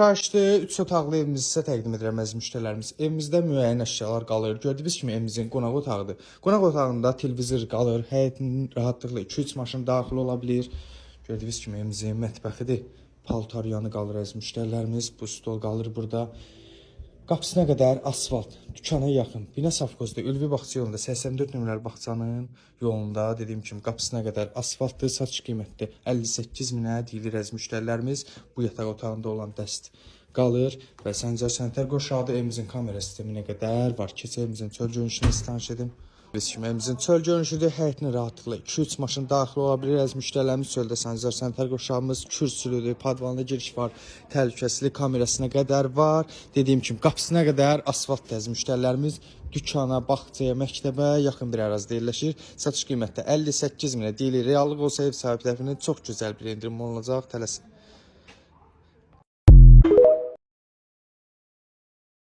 Qarşıda 3 otaqlı evimizi sizə təqdim edirəm əziz müştərilərimiz. Evimizdə müəyyən əşyalar qalır. Gördüyünüz kimi evimizin qonaq otağıdır. Qonaq otağında televizor qalır. Həyətin rahatlıqla 2-3 maşın daxil ola bilir. Gördüyünüz kimi evimizin mətbəxidir. Paltaryanı qalır əziz müştərilərimiz. Bu stol qalır burada. Qapısına qədər asfalt, dükana yaxın. Binə Safkozda, Ülvi bağça yolunda 84 nömrəli bağçanın yolunda dediyim kimi qapısına qədər asfaltdır, satış qiyməti 58 minə deyilir əziz müştərilərimiz. Bu yataq otağında olan dəst qalır və Səncər Sənətər Qoşağı evimizin kamera sisteminə qədər var. Keçək evimizin çöl görünüşünü tanış edim. Biz kimi evimizin çöl görünüşüdür, həyətinə rahatlıqla 2-3 maşın daxil ola bilir əziz müştərilərimiz. Çöldə Səncər Sənətər Qoşağımız kürsülüdür, padvanına giriş var, təhlükəsizlik kamerasına qədər var. Dediyim kimi qapısına qədər asfalt əziz müştərilərimiz. Dükana, bağçaya, məktəbə yaxın bir ərazidə yerləşir. Satış qiyməti 58 minə deyilir. Reallıq olsa ev sahibi tərəfindən çox gözəl bir endirim olunacaq. Tələsin.